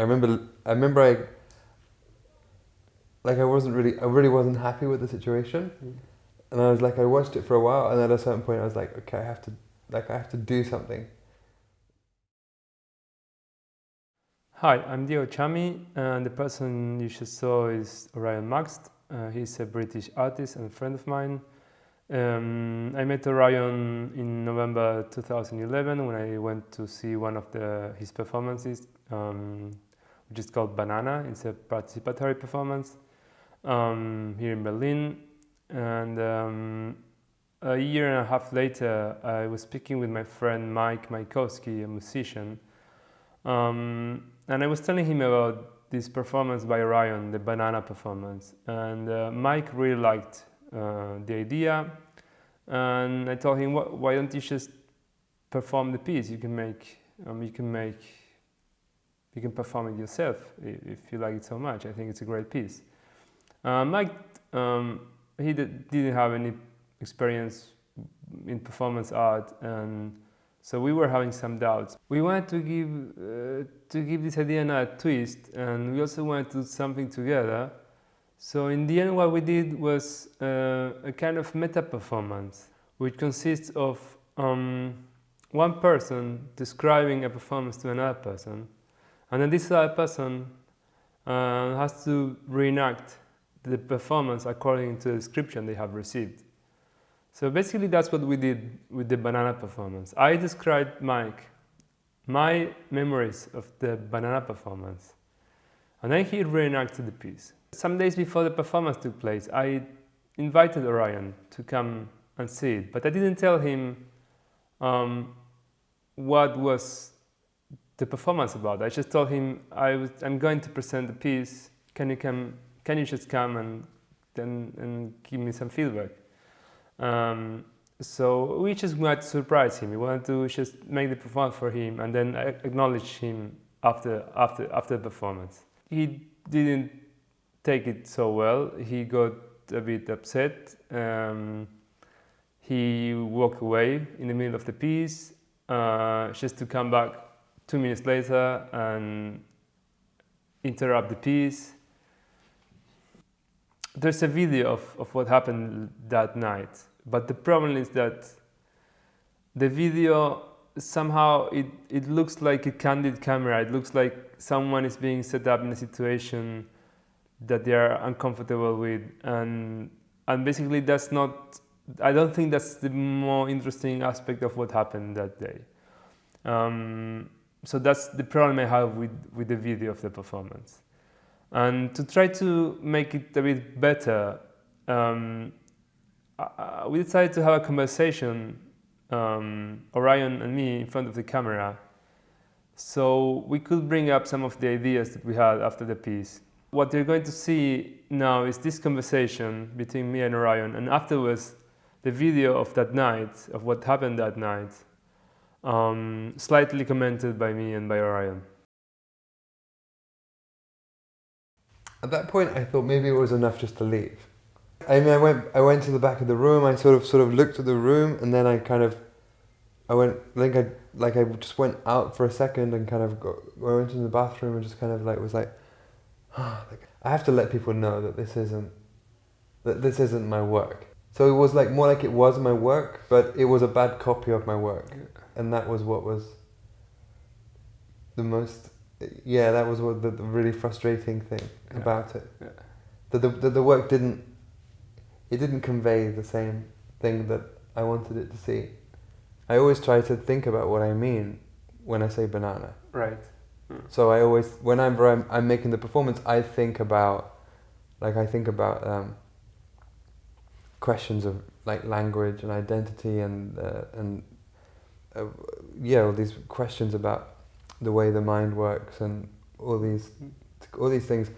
I really wasn't happy with the situation, and I watched it for a while, and then at a certain point I was like, okay, I have to do something. Hi, I'm Diego Chami, and the person you just saw is Orion Maxt. He's a British artist and a friend of mine. I met Orion in November 2011 when I went to see one of his performances, which is called Banana. It's a participatory performance here in Berlin. And a year and a half later, I was speaking with my friend Mike Maikowski, a musician. And I was telling him about this performance by Orion, the Banana performance. And Mike really liked the idea. And I told him, why don't you just perform the piece? You can perform it yourself if you like it so much. I think it's a great piece. Mike, he didn't have any experience in performance art, and so we were having some doubts. We wanted to give this idea another twist, and we also wanted to do something together. So in the end, what we did was a kind of meta performance, which consists of one person describing a performance to another person, and then this other person has to reenact the performance according to the description they have received. So basically that's what we did with the Banana performance. I described Mike my memories of the Banana performance, and then he reenacted the piece. Some days before the performance took place, I invited Orion to come and see it, but I didn't tell him what was the performance about. I just told him I'm going to present the piece. Can you just come and give me some feedback? So we just wanted to surprise him. We wanted to just make the performance for him and then acknowledge him after the performance. He didn't take it so well. He got a bit upset. He walked away in the middle of the piece just to come back 2 minutes later and interrupt the piece. There's a video of what happened that night, but the problem is that the video somehow it looks like a candid camera. It looks like someone is being set up in a situation that they are uncomfortable with, and basically that's not. I don't think that's the more interesting aspect of what happened that day. So that's the problem I have with the video of the performance. And to try to make it a bit better, we decided to have a conversation, Orion and me, in front of the camera, so we could bring up some of the ideas that we had after the piece. What you're going to see now is this conversation between me and Orion, and afterwards the video of that night, of what happened that night, slightly commented by me and by Orion. At that point, I thought maybe it was enough just to leave. I mean, I went to the back of the room. I sort of looked at the room, and then I just went out for a second and I went into the bathroom and just was like, I have to let people know that this isn't my work. So it was more like it was my work, but it was a bad copy of my work, and that was what was the most. Yeah, that was what the really frustrating thing about it. Yeah. That the work didn't convey the same thing that I wanted it to see. I always try to think about what I mean when I say banana. Right. So I always, whenever I'm making the performance, I think about questions of language and identity and all these questions about the way the mind works and all these things.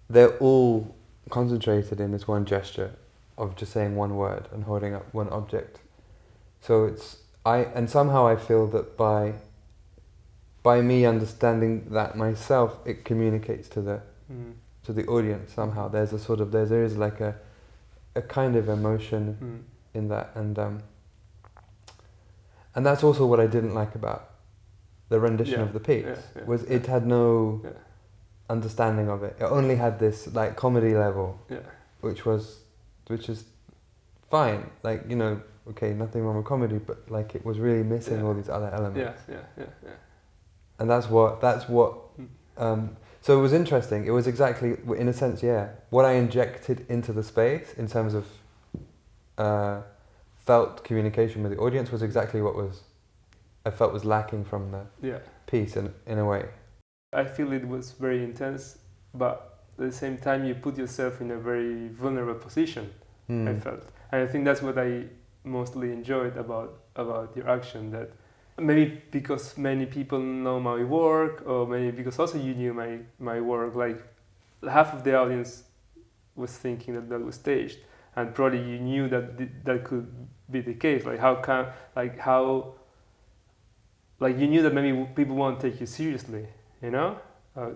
They're all concentrated in this one gesture of just saying one word and holding up one object. So somehow I feel that by me understanding that myself, it communicates to the audience somehow. There is a kind of emotion in that, and that's also what I didn't like about the rendition of the piece. It had no understanding of it. It only had this like comedy level, which is fine. Like, you know, okay, nothing wrong with comedy, but like it was really missing all these other elements. And that's what. So it was interesting. It was exactly, in a sense, what I injected into the space in terms of felt communication with the audience was exactly what I felt was lacking from the piece in a way. I feel it was very intense, but at the same time you put yourself in a very vulnerable position. I felt, and I think that's what I mostly enjoyed about your action. That maybe because many people know my work, or maybe because also you knew my work. Like half of the audience was thinking that was staged, and probably you knew that could be the case. Like you knew that maybe people won't take you seriously, you know?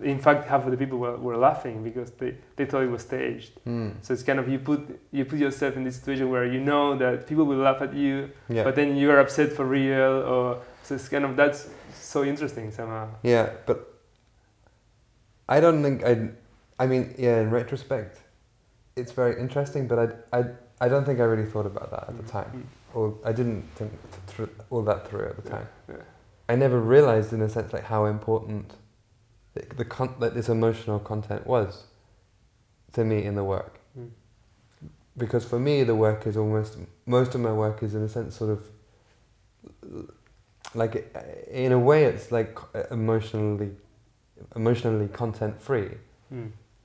In fact, half of the people were laughing because they thought it was staged. So it's kind of, you put yourself in this situation where you know that people will laugh at you, but then you're upset for real, so it's kind of, that's so interesting somehow. Yeah, but I don't think I mean, in retrospect, it's very interesting, but I don't think I really thought about that at the time. Or I didn't think all that through at the time. I never realized, in a sense, like how important that this emotional content was to me in the work. Because for me, the work is most of my work is, in a sense, sort of like, in a way, it's like emotionally content free.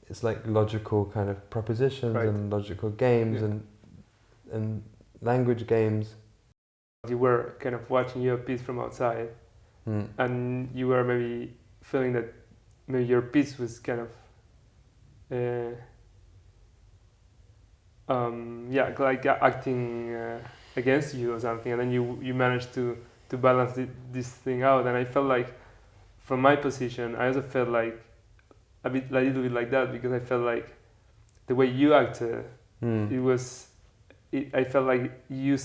It's like logical kind of propositions and logical games and language games. You were kind of watching your piece from outside, and you were maybe feeling that maybe your piece was kind of like acting against you or something, and then you managed to balance this thing out. And I felt like, from my position, I also felt like a little bit like that, because I felt like the way you acted, I felt like you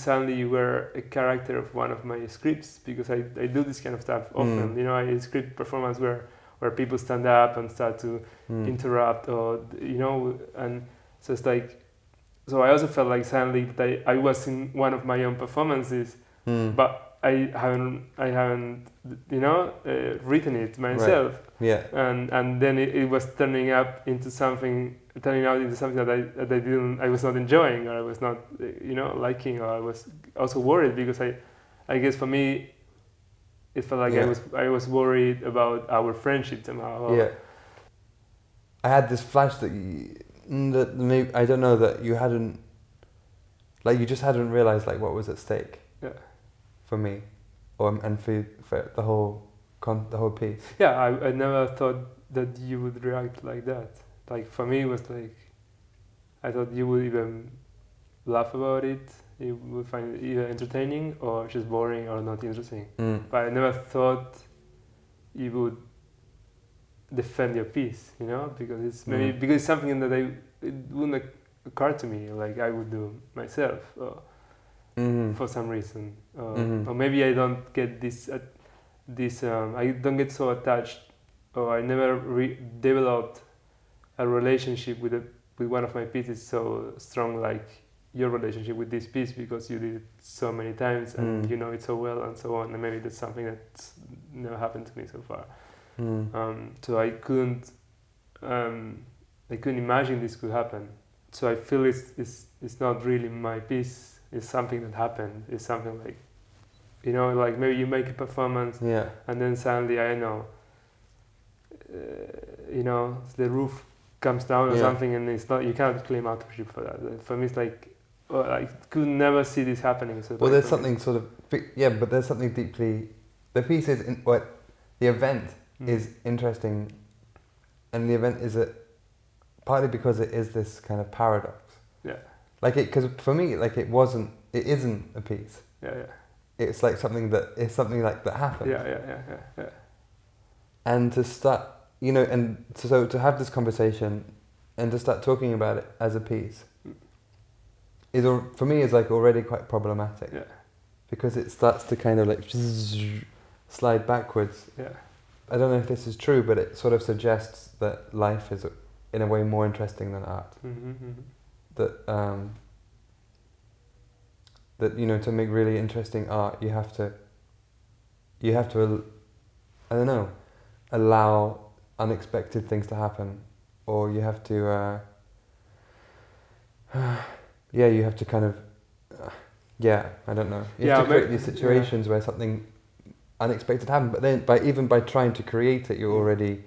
were a character of one of my scripts, because I do this kind of stuff often. You know, I script performance where people stand up and start to interrupt, or, you know, and so it's like, so I also felt like suddenly that I was in one of my own performances, but I haven't you know, written it myself. And then it was turning out into something that I was not enjoying, or I was not, you know, liking, or I was also worried, because I guess for me it felt like I was worried about our friendship somehow. I had this flash that maybe, I don't know, that you hadn't, like, you just hadn't realized like what was at stake. For me, and for the whole piece. I never thought that you would react like that. Like, for me, it was like, I thought you would even laugh about it, you would find it either entertaining or just boring or not interesting. But I never thought you would defend your piece, you know, because it's maybe because it's something that it wouldn't occur to me like I would do myself. For some reason, or maybe I don't get I don't get so attached, or I never developed a relationship with one of my pieces so strong like your relationship with this piece, because you did it so many times and you know it so well and so on, and maybe that's something that's never happened to me so far. So I couldn't imagine this could happen. So I feel it's not really my piece. It's something that happened. It's something like, you know, like maybe you make a performance, and then suddenly, I don't know, you know, the roof comes down or something, and it's not, you cannot claim authorship for that. For me, it's like, I could never see this happening. So there's something sort of, but there's something deeply, the piece is, the event is interesting, and the event is partly because it is this kind of paradox. Like because for me, like it isn't a piece. It's like something that happened. And to start, you know, and so to have this conversation, and to start talking about it as a piece, for me is like already quite problematic. Because it starts to kind of like slide backwards. Yeah. I don't know if this is true, but it sort of suggests that life is, in a way, more interesting than art. That that to make really interesting art, you have to I don't know, allow unexpected things to happen, or you have to you have to kind of I don't know. You have to create these situations where something unexpected happens, but then by trying to create it, you're already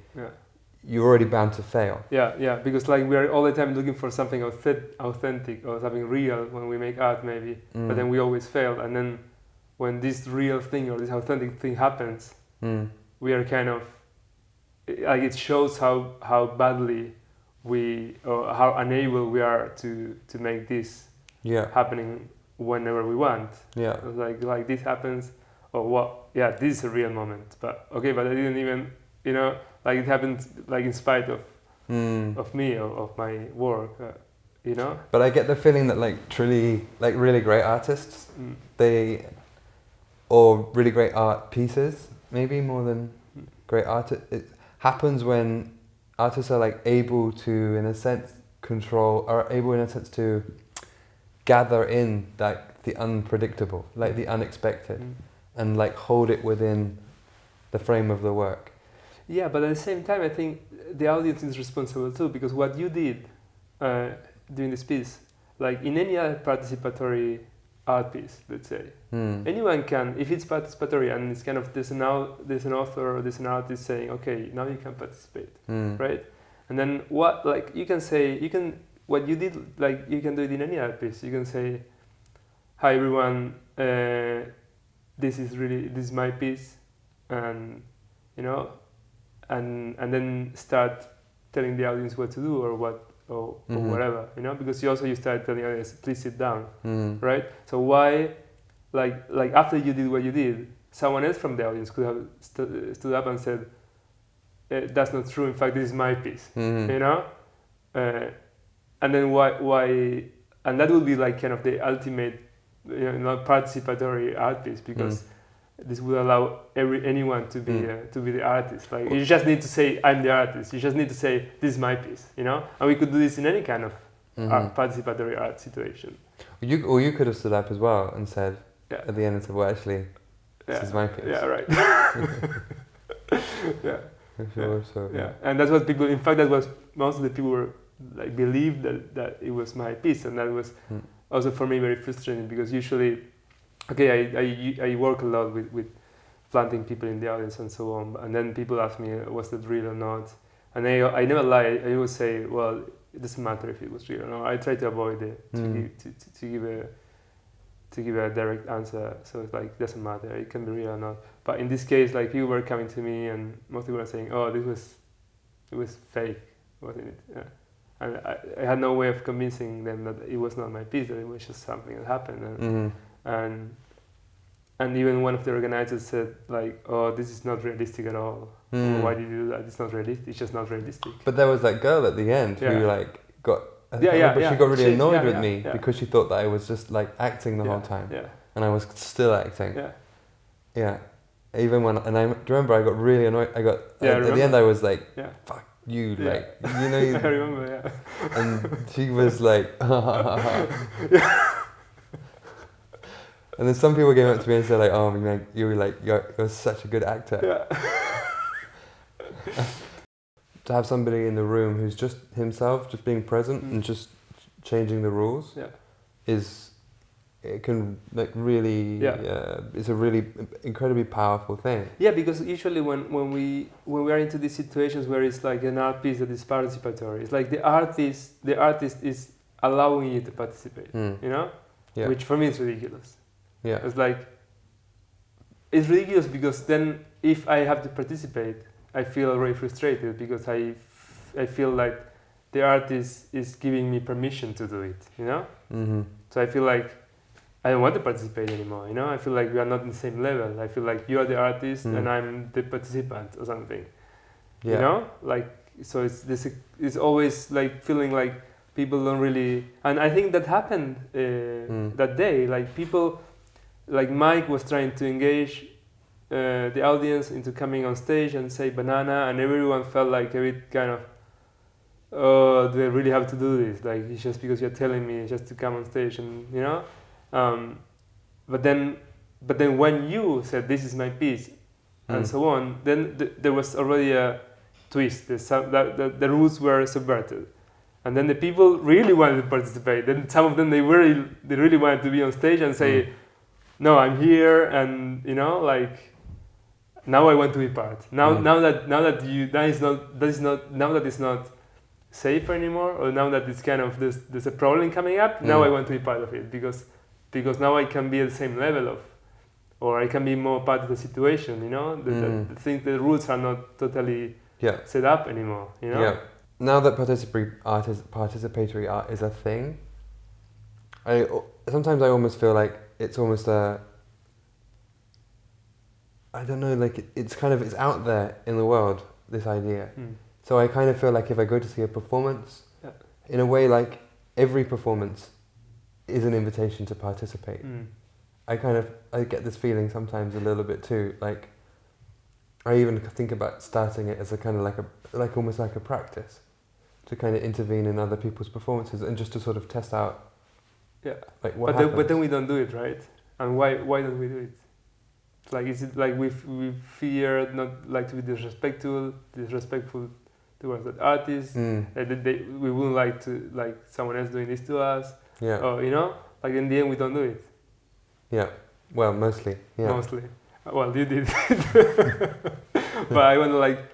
bound to fail. Yeah, because like we are all the time looking for something authentic or something real when we make art, maybe, but then we always fail. And then when this real thing or this authentic thing happens, we are kind of like, it shows how badly or how unable we are to make this happening whenever we want. Yeah, like this happens, or what? Yeah, this is a real moment. But okay, but I didn't even like it happened like in spite of me, of my work, But I get the feeling that like really great artists, or really great art pieces, maybe more than great art, it happens when artists are like able to, in a sense, to gather in like the unpredictable, like the unexpected, and like hold it within the frame of the work. Yeah, but at the same time, I think the audience is responsible too, because what you did during this piece, like in any other participatory art piece, let's say, anyone can, if it's participatory and it's kind of there's an author or there's an artist saying, okay, now you can participate, right? And then what you can what you did, like you can do it in any art piece. You can say, hi everyone, this is my piece, and and then start telling the audience what to do or whatever, because you start telling the audience, please sit down, right? So why, like after you did what you did, someone else from the audience could have stood up and said, that's not true, in fact this is my piece, and then why, and that would be like kind of the ultimate participatory art piece, because this would allow anyone to be the artist. Like you just need to say, I'm the artist. You just need to say, this is my piece, And we could do this in any kind of participatory art situation. Or you could have stood up as well and said at the end, and said, well, actually, this is my piece. Yeah, right. Yeah. Sure, so. Yeah, and that's what people. In fact, that was most of the people were like believed that it was my piece, and that was also for me very frustrating, because usually. Okay, I work a lot with planting people in the audience and so on, and then people ask me, was that real or not? And I never lie. I always say, well, it doesn't matter if it was real or not. I try to avoid it, to give a direct answer. So it's like, it doesn't matter. It can be real or not. But in this case, like people were coming to me, and most people were saying, oh, it was fake, wasn't it? Yeah. And I had no way of convincing them that it was not my piece, that it was just something that happened. And even one of the organizers said, like, oh, this is not realistic at all. Why did you do that? It's not realistic. It's just not realistic. But there was that girl at the end who like got she got really annoyed with me because she thought that I was just like acting the whole time, and I was still acting. Yeah. Even when, and I remember I got really annoyed. I got at the end I was like, fuck you, like I remember, and she was like, and then some people came up to me and said like, oh man, you're such a good actor. To have somebody in the room who's just himself, just being present and just changing the rules, it can like really, it's a really incredibly powerful thing. Yeah, because usually when we are into these situations where it's like an art piece that is participatory, it's like the artist is allowing you to participate, which for me is ridiculous. Yeah, it's like, it's ridiculous because then if I have to participate, I feel already frustrated because I feel like the artist is giving me permission to do it, So I feel like I don't want to participate anymore, I feel like we are not on the same level. I feel like you are the artist and I'm the participant or something, Like, so it's always like feeling like people don't really, and I think that happened that day, like people, like Mike was trying to engage the audience into coming on stage and say banana, and everyone felt like a bit kind of, oh, do I really have to do this? Like, it's just because you're telling me just to come on stage, and you know. But then when you said this is my piece, and so on, then there was already a twist. The rules were subverted, and then the people really wanted to participate. Then some of them they really wanted to be on stage and say, no, I'm here, and you know, like, now I want to be part. Now that it's not safe anymore, or now that it's kind of there's a problem coming up. Now I want to be part of it because now I can be at the same level of, or I can be more part of the situation. You know, the rules are not totally set up anymore. You know. Yeah. Now that participatory art is a thing, sometimes I almost feel like it's almost a, I don't know, like it's out there in the world, this idea. So I kind of feel like if I go to see a performance, in a way, like every performance is an invitation to participate. I get this feeling sometimes a little bit too, like I even think about starting it as a kind of like almost like a practice to kind of intervene in other people's performances and just to sort of test out like what happens. But then we don't do it, right? And why don't we do it? Like, is it like we fear not like to be disrespectful towards that artist? We wouldn't like to like someone else doing this to us. Yeah. Or you know, like in the end we don't do it. Yeah. Well, mostly. Yeah. Mostly. Well, you did. But I wonder, like,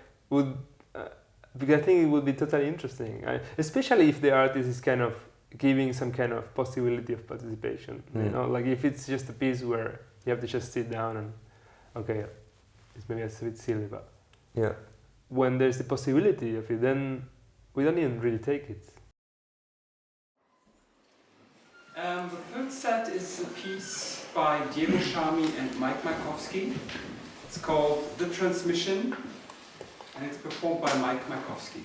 because I think it would be totally interesting, especially if the artist is kind of giving some kind of possibility of participation. You know, like if it's just a piece where you have to just sit down and, okay, it's maybe a bit silly, but when there's the possibility of it, then we don't even really take it. The third set is a piece by Diego Chamy and Mike Markowski. It's called The Transmission, and it's performed by Mike Markowski.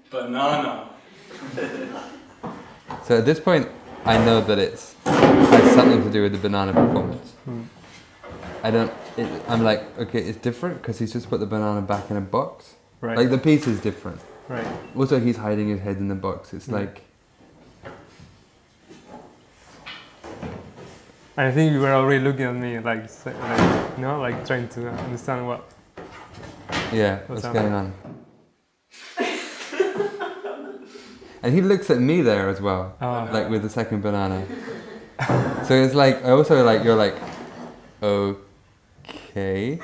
Banana. So at this point, I know that it has something to do with the banana performance. I'm like, okay, it's different because he's just put the banana back in a box. Right. Like the piece is different. Right. Also, he's hiding his head in the box. It's like. I think you were already looking at me like you know, like trying to understand what. Yeah, what's going on? And he looks at me there as well, like with the second banana. So it's like, I also like, you're like, okay.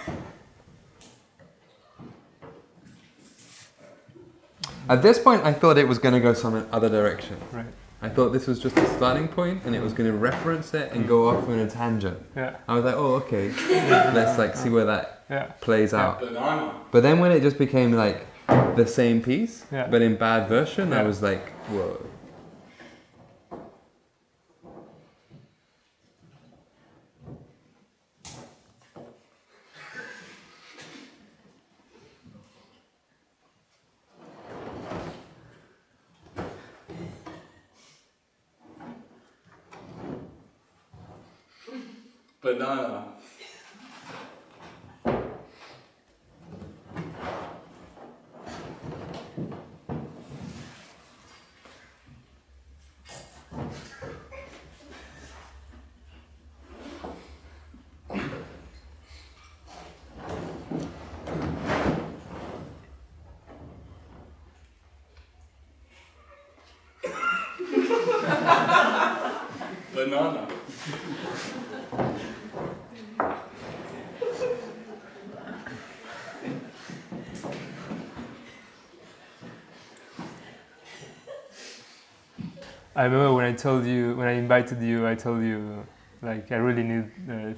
At this point, I thought it was going to go some other direction. Right. I thought this was just a starting point, and it was going to reference it and go off in a tangent. Yeah. I was like, oh, okay. Let's like see where that plays out. Banana. But then when it just became like the same piece, Yeah. but in bad version, I was like, whoa. Banana. Banana. I remember when I invited you, I told you, like, I really need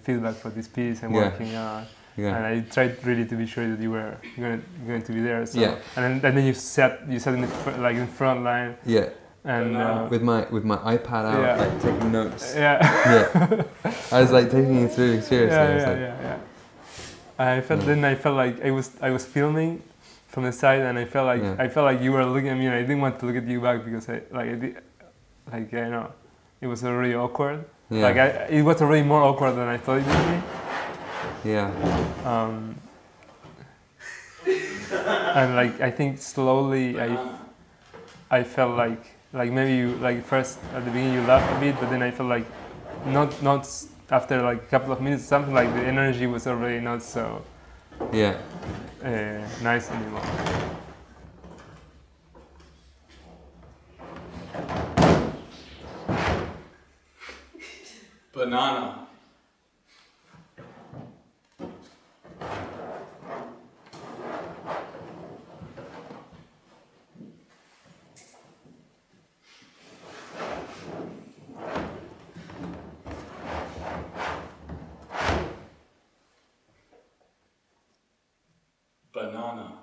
feedback for this piece and Yeah. working on. Yeah. And I tried really to be sure that you were going to be there. So. Yeah. And then you sat in the in front line. Yeah. And With my iPad out, Yeah. like taking notes. yeah. Yeah. I was like taking it really seriously. I was like, Yeah. I felt like I was filming from the side, and I felt like you were looking at me, and I didn't want to look at you back because you know, it was already awkward. Yeah. Like it was already more awkward than I thought it would be. Yeah. And like I think slowly I felt like maybe you like first at the beginning you laughed a bit, but then I felt like not after like a couple of minutes something like the energy was already not so Yeah. nice anymore. Banana. Banana.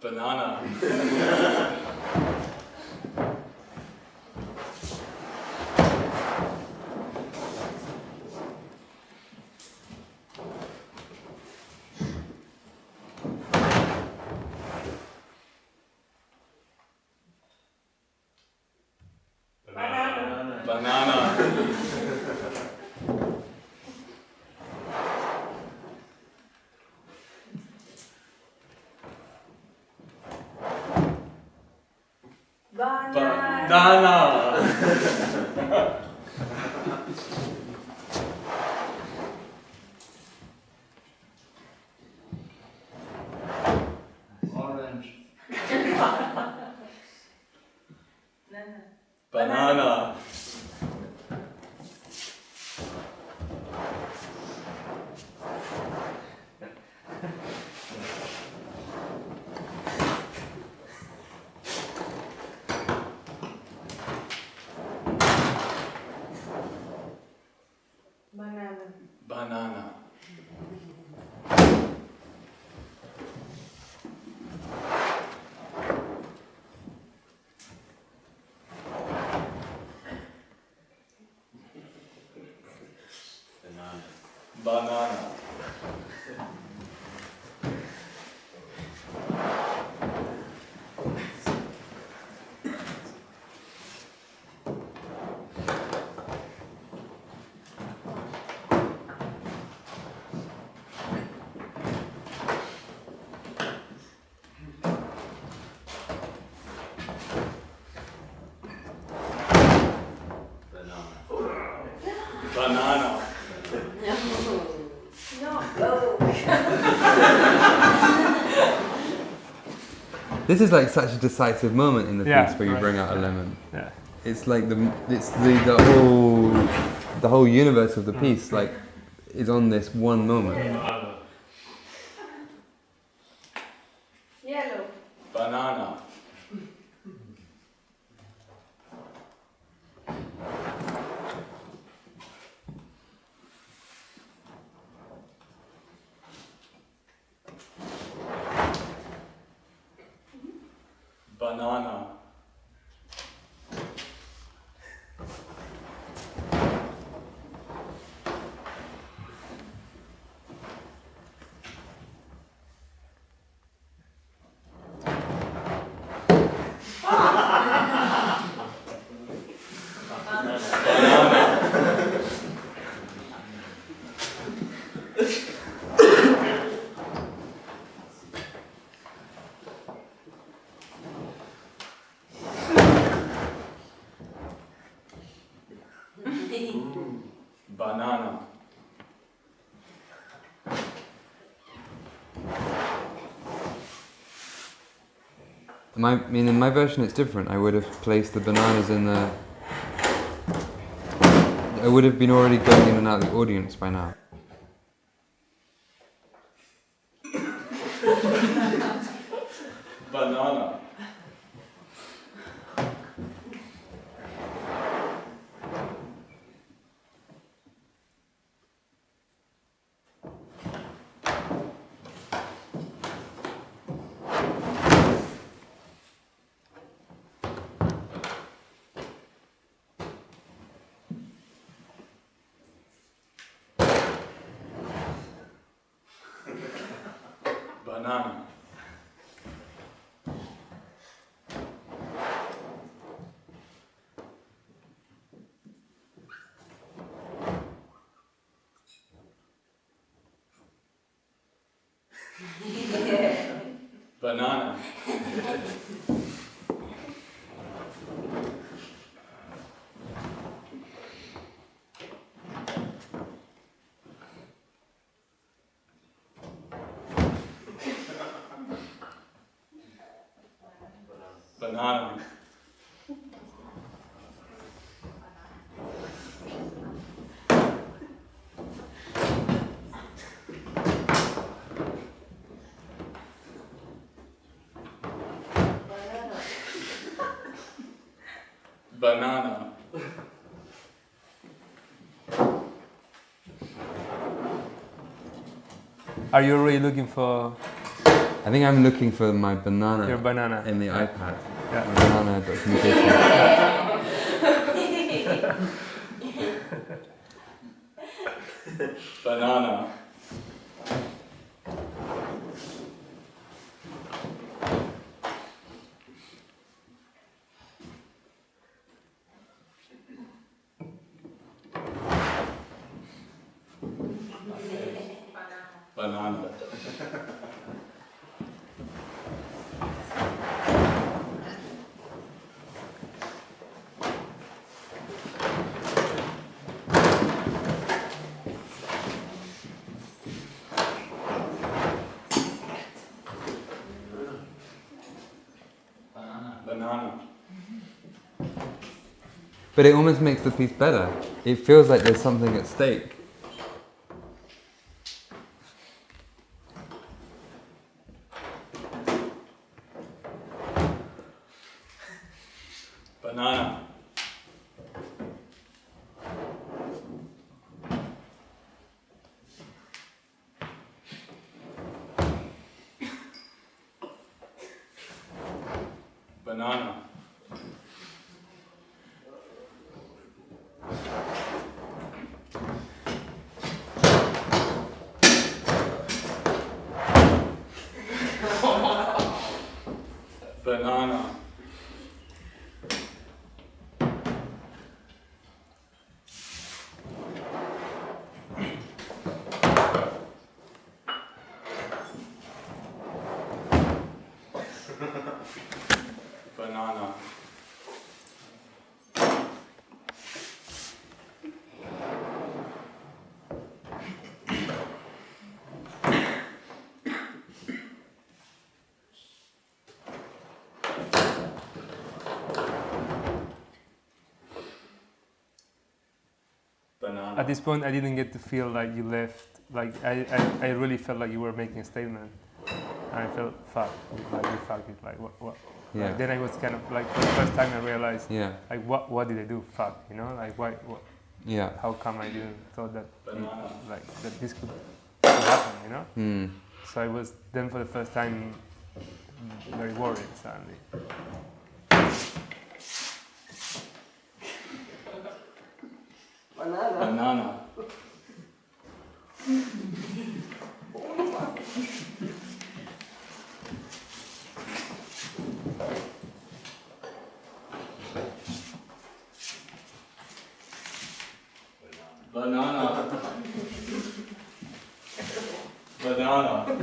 Banana. Banana. Banana. Orange. Banana. Banana. Banana. Banana. This is like such a decisive moment in the Yeah, piece where you right. bring out a lemon. Yeah. It's like the whole universe of the piece like is on this one moment. Yellow. Banana. Banana. In my version it's different. I would have placed the bananas in the... I would have been already going in and out of the audience by now. Banana. Banana. Banana. Banana. Banana. Are you really looking for I think I'm looking for my banana your banana? in the iPad. Yeah. My banana documentation. Banana. Banana. Banana. But it almost makes the piece better. It feels like there's something at stake. Banana. Banana. Banana. Banana. Banana. At this point, I didn't get to feel like you left. Like I really felt like you were making a statement, and I felt fuck. Like you fucked it. Like what? Yeah. Like, then I was kind of like for the first time I realized Yeah. like what did I do? Fuck. You know, like why? What, Yeah. how come I didn't thought that Banana. like that this could happen? You know. Hmm. So I was then for the first time very worried suddenly. Banana. Banana. Banana.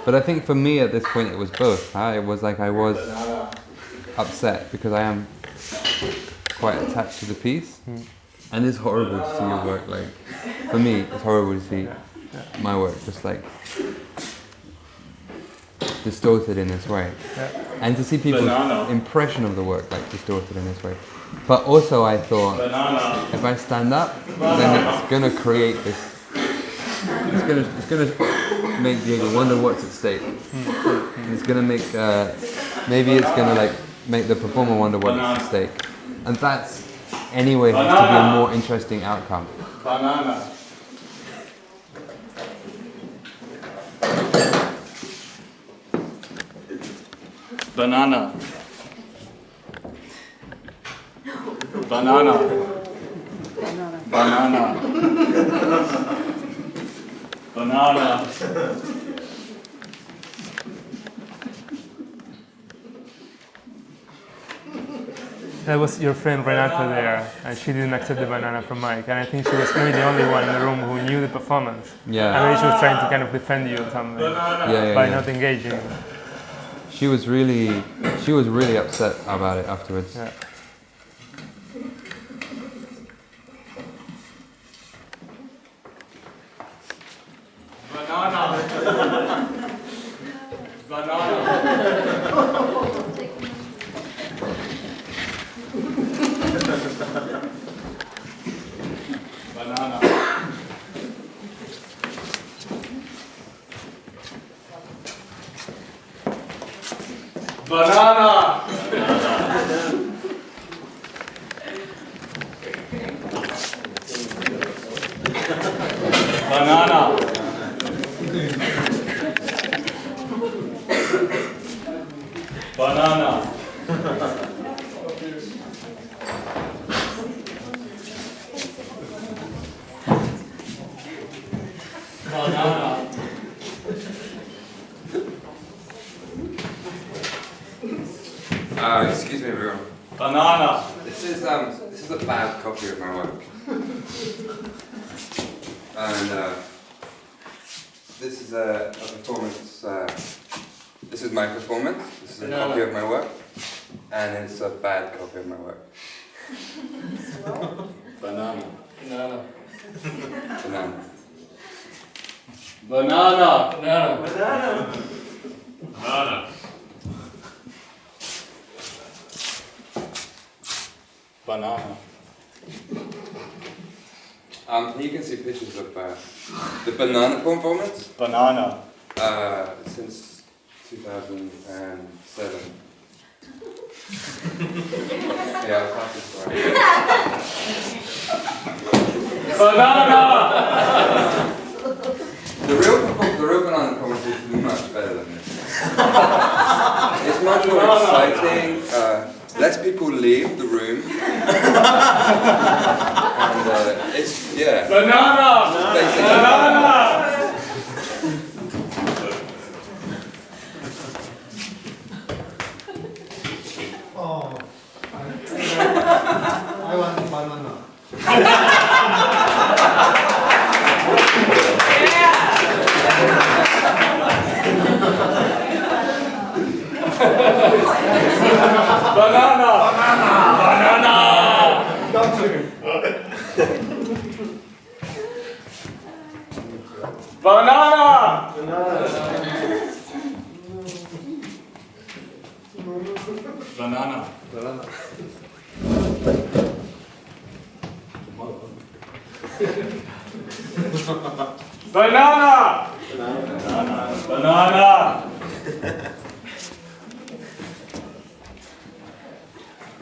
But I think for me at this point it was both. It was like I was Banana. upset because I am quite attached to the piece, and it's horrible to see your work. Like for me, it's horrible to see my work just like distorted in this way, and to see people's Banana. impression of the work like distorted in this way. But also I thought, Banana. if I stand up, then it's gonna create this. It's gonna make Diego wonder what's at stake. It's gonna make maybe it's gonna like make the performer wonder what's at stake, and that's anyway has to be a more interesting outcome. Banana. Banana. Banana. Banana. Banana. That was your friend Renata there, and she didn't accept the banana from Mike, and I think she was maybe the only one in the room who knew the performance. Yeah. And maybe she was trying to kind of defend you or something by not engaging. She was really upset about it afterwards. Yeah. Banana. Banana. Banana. Banana. Banana. Banana. Banana. Excuse me, everyone. Banana. This is a bad copy of my work, and this is a performance. This is my performance. This is a copy of my work, and it's a bad copy of my work. Banana. Banana. Banana. Banana. Banana. Banana. Banana. You can see pictures of the banana performance Banana. since 2007. Yeah, I'll pass this around. Banana. The real banana performance is much better than this. It's much more exciting. Lets people leave the room. And it's Banana. Banana. Oh, I want banana. Banana. Banana. Banana. Banana. Banana. Banana.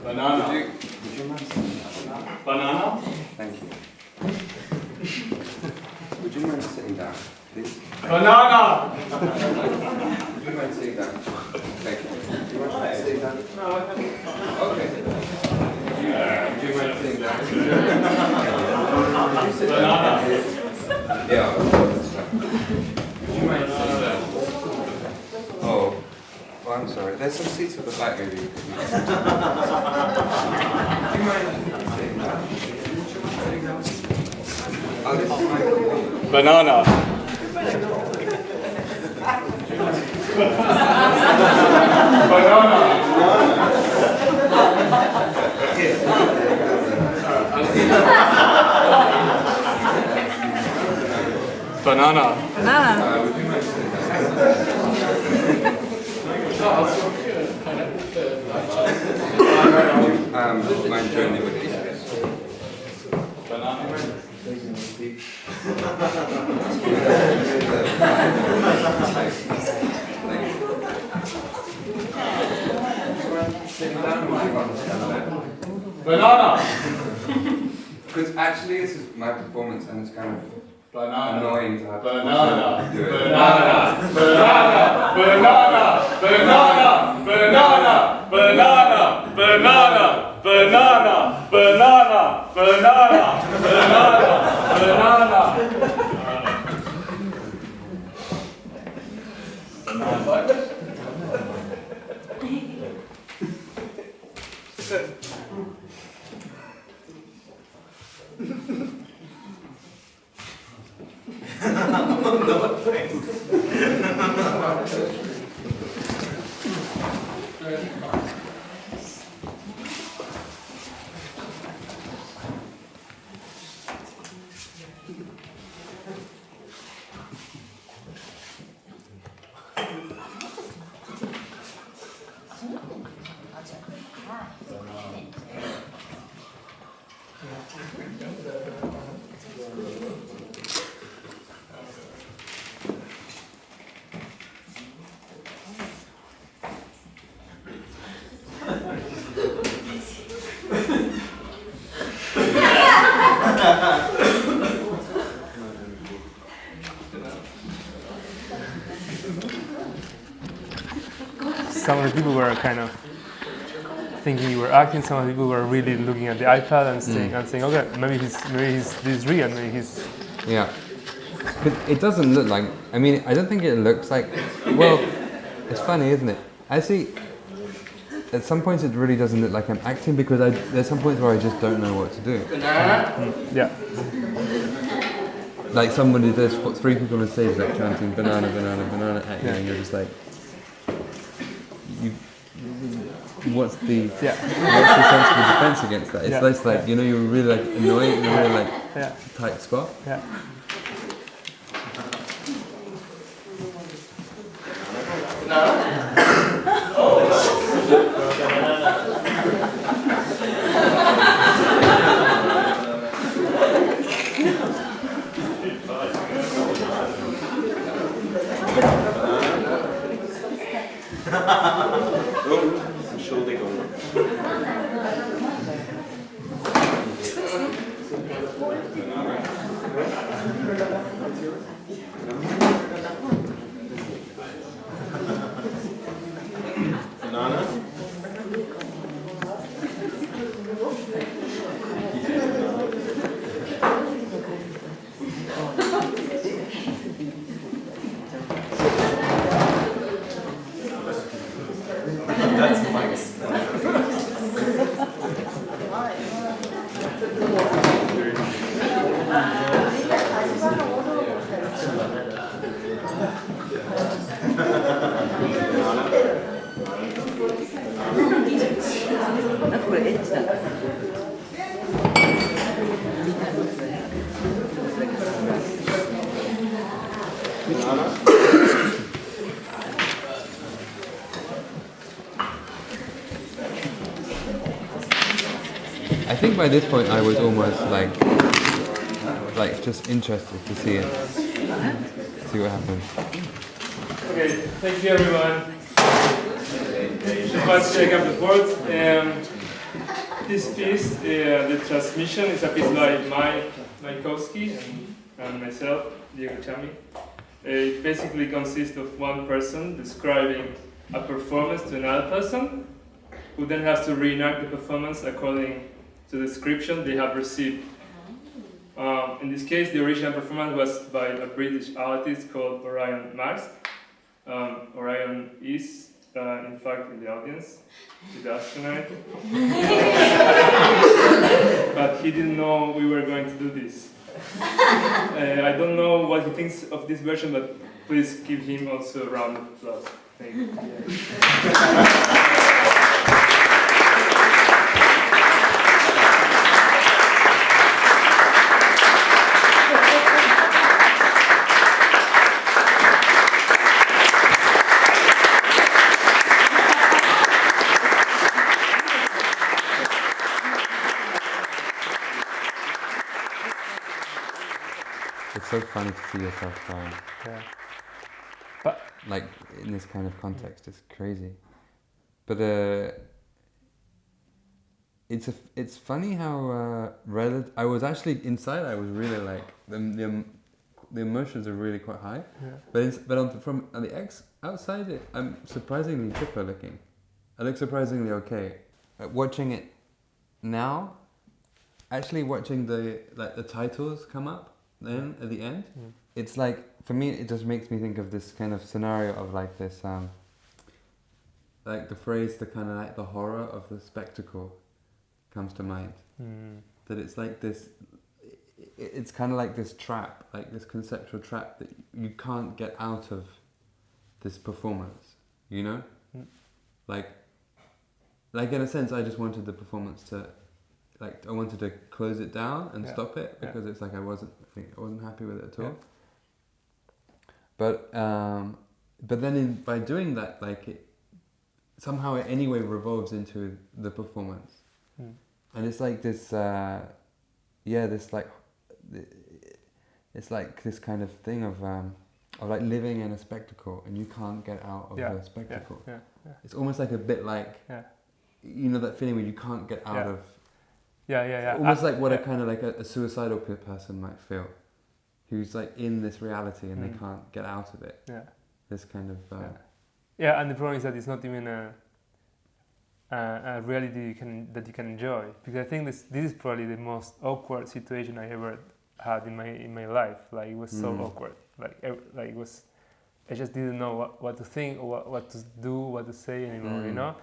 Banana. Would you mind sitting down? Banana. Thank you. Would you mind sitting down, please? Banana. Would you mind sitting down? Thank you. Do you mind sitting down? No, I think. Okay. Would you mind sitting down? Would you sit down? Yeah, that's fine. Would you mind sitting down? Oh, well, I'm sorry. There's some seats at the back, maybe. Do you mind sitting down? I'll get the mic. Banana. Banana. Mein Journey with Banana. Because actually this is my performance and it's kind of Banana. annoying to have Banana. to do it. Banana. Banana. Banana. Banana. Banana. Banana. Banana. Banana. Banana. Banana. Banana. Banana. Some of the people were kind of thinking you were acting. Some of the people were really looking at the iPad and saying, okay, maybe he's real, maybe he's. Yeah. But it doesn't look like, I mean, I don't think it looks like, well, it's funny, isn't it? Actually, at some points it really doesn't look like I'm acting because there's some points where I just don't know what to do. Yeah. Like somebody, there's 3 people on stage like chanting banana, banana, banana at you, and you're just like, what's the sensible defense against that? It's less like, you know, you're really like annoyed in a really like tight spot. Yeah. I think by this point I was almost like just interested to see what happened. Okay, thank you everyone. Just want to check up the board. This piece, the transmission, is a piece by Mike Maikowski and myself, Diego Chami. It basically consists of one person describing a performance to another person, who then has to reenact the performance according to the description they have received. In this case, the original performance was by a British artist called Orion Marks. Orion is, in fact, in the audience. He does tonight. But he didn't know we were going to do this. I don't know what he thinks of this version, but please give him also a round of applause. Thank you. Yeah. It's so funny to see yourself Yeah. like in this kind of context. It's crazy, but it's funny how I was actually inside. I was really like the emotions are really quite high, but from on the outside, I'm surprisingly chipper looking. I look surprisingly okay. Watching it now, actually watching the titles come up then at the end, it's like, for me, it just makes me think of this kind of scenario of like this, like the phrase, the kind of like the horror of the spectacle comes to mind. That it's like this, it's kind of like this trap, like this conceptual trap that you can't get out of this performance, you know? Like in a sense, I just wanted the performance to, like, I wanted to close it down and stop it, because it's like I wasn't happy with it at all. But then by doing that, like, it somehow it anyway revolves into the performance, and it's like this, this like, it's like this kind of thing of like living in a spectacle and you can't get out of the spectacle. It's almost like a bit like, you know, that feeling where you can't get out of. Almost like what a kind of like a suicidal person might feel, who's like in this reality and they can't get out of it. This kind of. And the problem is that it's not even a reality that you can enjoy, because I think this is probably the most awkward situation I ever had in my life. Like, it was so awkward. Like it was, I just didn't know what to think or what to do, what to say anymore. You know,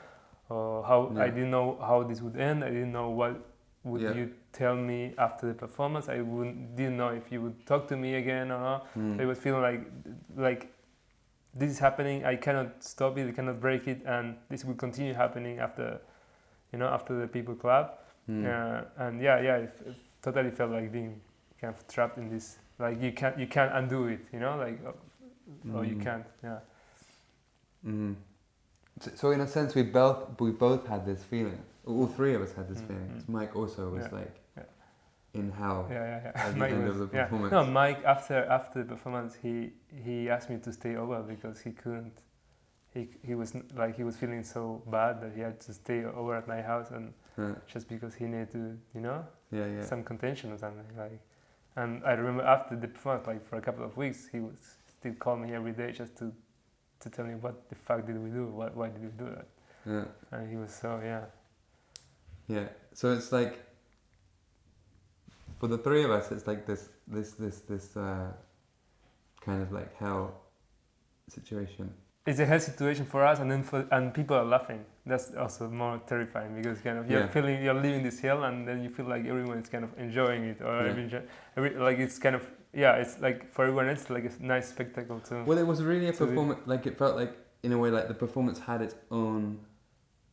or how I didn't know how this would end. I didn't know what would you tell me after the performance. I didn't know if you would talk to me again or not. I was feeling like this is happening. I cannot stop it. I cannot break it, and this will continue happening after the people clap. It totally felt like being kind of trapped in this. Like, you can't undo it. You know, like, or you can't. So in a sense, we both had this feeling. All three of us had this feeling. Mike also was in hell at the end of the performance. No, Mike, after the performance, he asked me to stay over because he couldn't. He was feeling so bad that he had to stay over at my house, and just because he needed to, some contention or something like. And I remember after the performance, like for a couple of weeks, he would still call me every day just to tell me what the fuck did we do, why did we do that, and he was so So it's like, for the three of us, it's like this kind of like hell situation. It's a hell situation for us, and people are laughing. That's also more terrifying, because kind of you're living this hell, and then you feel like everyone is kind of enjoying it, or like it's kind of it's like for everyone it's like a nice spectacle too. Well, it was really a performance. Like, it felt like, in a way, like the performance had its own.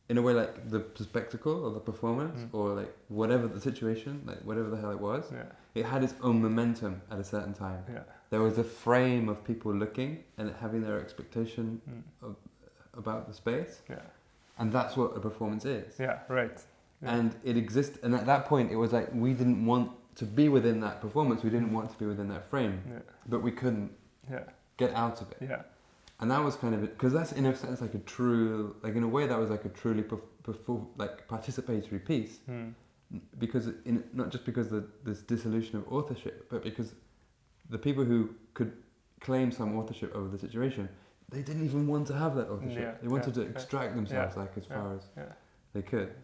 In a way, like the spectacle or the performance, or like whatever the situation, like whatever the hell it was, it had its own momentum at a certain time. There was a frame of people looking and having their expectation about the space, and that's what a performance is. And it exists, and at that point, it was like we didn't want to be within that performance. We didn't want to be within that frame, but we couldn't get out of it. And that was kind of it, because that's in a sense like a true, like in a way that was like a truly like participatory piece, because not just because this dissolution of authorship, but because the people who could claim some authorship over the situation, they didn't even want to have that authorship. They wanted to extract themselves like as far as they could,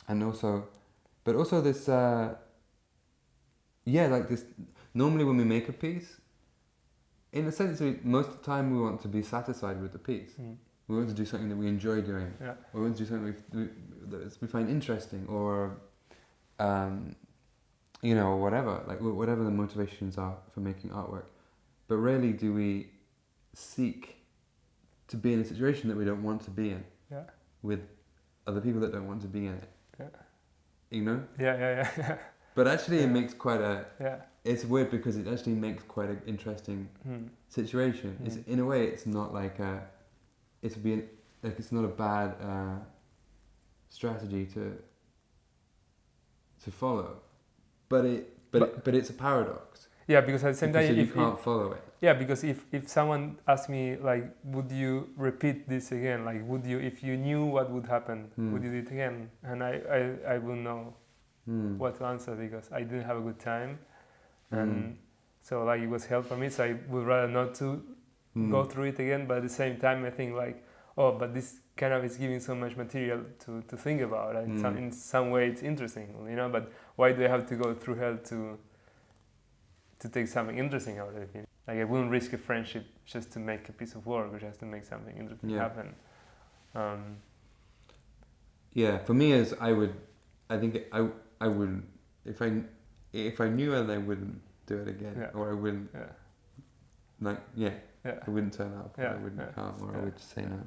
and also this, like this. Normally, when we make a piece, in a sense, most of the time we want to be satisfied with the piece. We want to do something that we enjoy doing. We want to do something that we find interesting, or whatever, like whatever the motivations are for making artwork. But rarely do we seek to be in a situation that we don't want to be in. Yeah. With other people that don't want to be in it. Yeah. You know? Yeah. But actually it Yeah. makes quite a... Yeah. It's weird because it actually makes quite an interesting situation. It's in a way it's not like it's not a bad strategy to follow. But it's a paradox. Yeah, because at the same time, Because you can't follow it. Yeah, because if someone asked me like, would you repeat this again? Like, would you, if you knew what would happen, would you do it again? And I wouldn't know what to answer because I didn't have a good time, and so like it was hell for me. So I would rather not to go through it again. But at the same time, I think like, oh, but this kind of is giving so much material to think about. And in some way, it's interesting, you know. But why do I have to go through hell to take something interesting out of it? Like I wouldn't risk a friendship just to make a piece of work or just to make something interesting happen. Yeah, for me as I think I wouldn't if I knew it I wouldn't do it again or I wouldn't I wouldn't turn up or I wouldn't come or I would just say no.